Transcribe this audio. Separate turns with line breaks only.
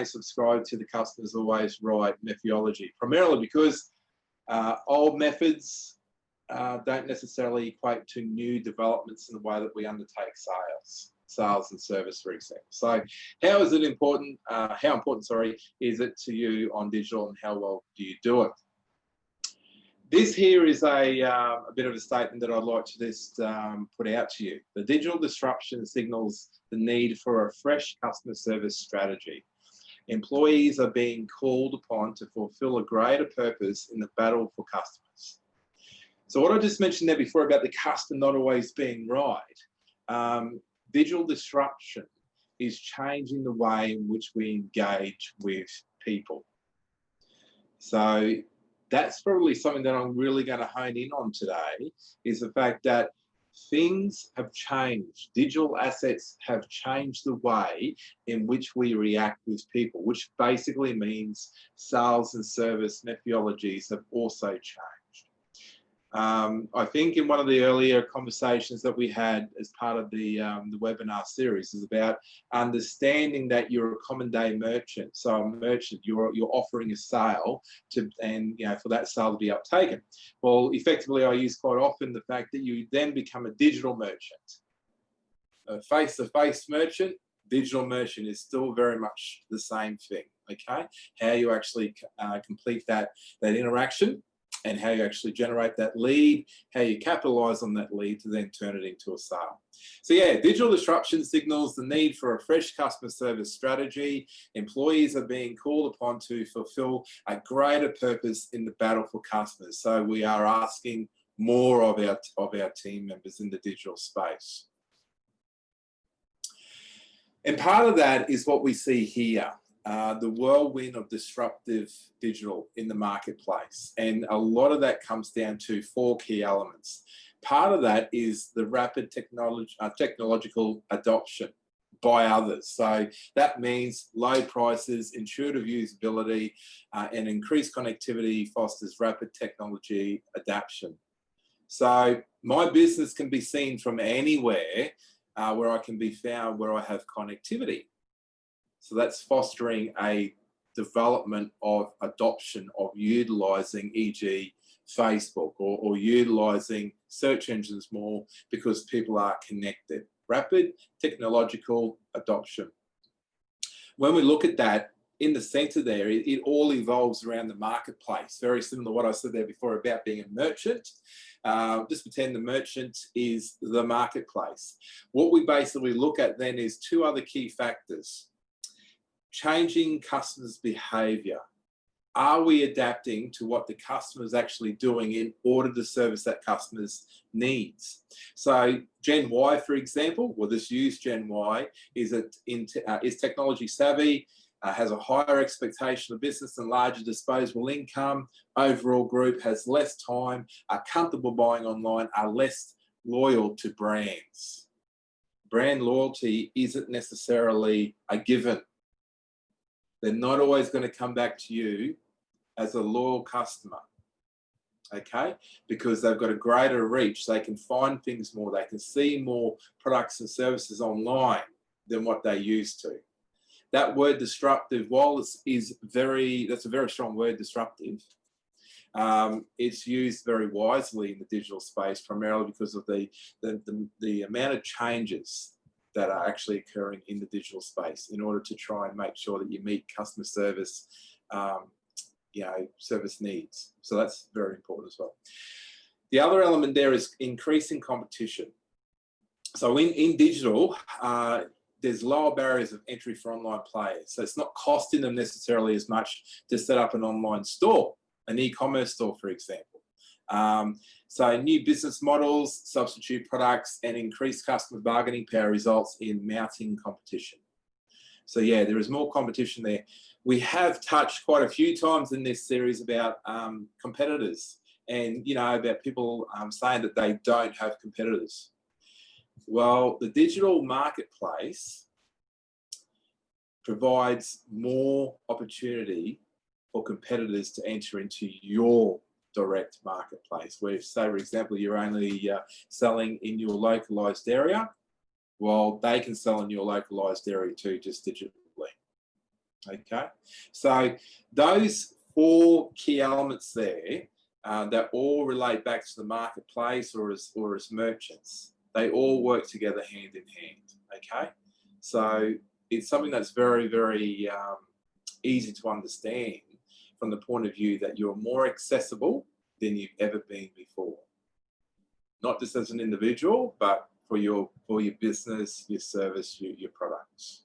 subscribe to the customer's always right methodology, primarily because old methods don't necessarily equate to new developments in the way that we undertake sales and service, for example. So how is it important, how important, is it to you on digital, and how well do you do it? This here is a bit of a statement that I'd like to just put out to you. The digital disruption signals the need for a fresh customer service strategy. Employees are being called upon to fulfill a greater purpose in the battle for customers. So what I just mentioned there before about the customer not always being right, digital disruption is changing the way in which we engage with people. So that's probably something that I'm really going to hone in on today, is the fact that things have changed. Digital assets have changed the way in which we react with people, which basically means sales and service methodologies have also changed. I think in one of the earlier conversations that we had as part of the webinar series is about understanding that you're a common day merchant. So a merchant, you're offering a sale and for that sale to be uptaken. Well, effectively, I use quite often the fact that you then become a digital merchant. A face-to-face merchant, digital merchant is still very much the same thing. Okay, how you actually complete that interaction, and how you actually generate that lead, how you capitalize on that lead to then turn it into a sale. So yeah, digital disruption signals the need for a fresh customer service strategy. Employees are being called upon to fulfill a greater purpose in the battle for customers. So we are asking more of our team members in the digital space. And part of that is what we see here. The whirlwind of disruptive digital in the marketplace. And a lot of that comes down to 4 key elements. Part of that is the rapid technological adoption by others. So that means low prices, intuitive usability, and increased connectivity fosters rapid technology adoption. So my business can be seen from anywhere where I can be found where I have connectivity. So that's fostering a development of adoption of utilising, e.g. Facebook or utilising search engines more because people are connected. Rapid technological adoption. When we look at that, in the centre there, it all evolves around the marketplace. Very similar to what I said there before about being a merchant. Just pretend the merchant is the marketplace. What we basically look at then is 2 other key factors. Changing customers' behaviour. Are we adapting to what the customer is actually doing in order to service that customer's needs? So Gen Y, for example, well, this use Gen Y is technology savvy, has a higher expectation of business and larger disposable income, overall group has less time, are comfortable buying online, are less loyal to brands. Brand loyalty isn't necessarily a given. They're not always going to come back to you as a loyal customer, okay? Because they've got a greater reach. They can find things more. They can see more products and services online than what they used to. That word disruptive, while that's a very strong word, disruptive, it's used very wisely in the digital space, primarily because of the amount of changes that are actually occurring in the digital space in order to try and make sure that you meet customer service, service needs. So that's very important as well. The other element there is increasing competition. So in digital, there's lower barriers of entry for online players. So it's not costing them necessarily as much to set up an online store, an e-commerce store, for example. So new business models, substitute products, and increased customer bargaining power results in mounting competition. So yeah, there is more competition there. We have touched quite a few times in this series about competitors and, about people saying that they don't have competitors. Well, the digital marketplace provides more opportunity for competitors to enter into your direct marketplace, where, say, for example, you're only selling in your localized area, well, they can sell in your localized area too, just digitally. Okay, so those four key elements there that all relate back to the marketplace or as merchants, they all work together hand in hand. Okay, so it's something that's very, very easy to understand from the point of view that you're more accessible than you've ever been before. Not just as an individual, but for your business, your service, your products.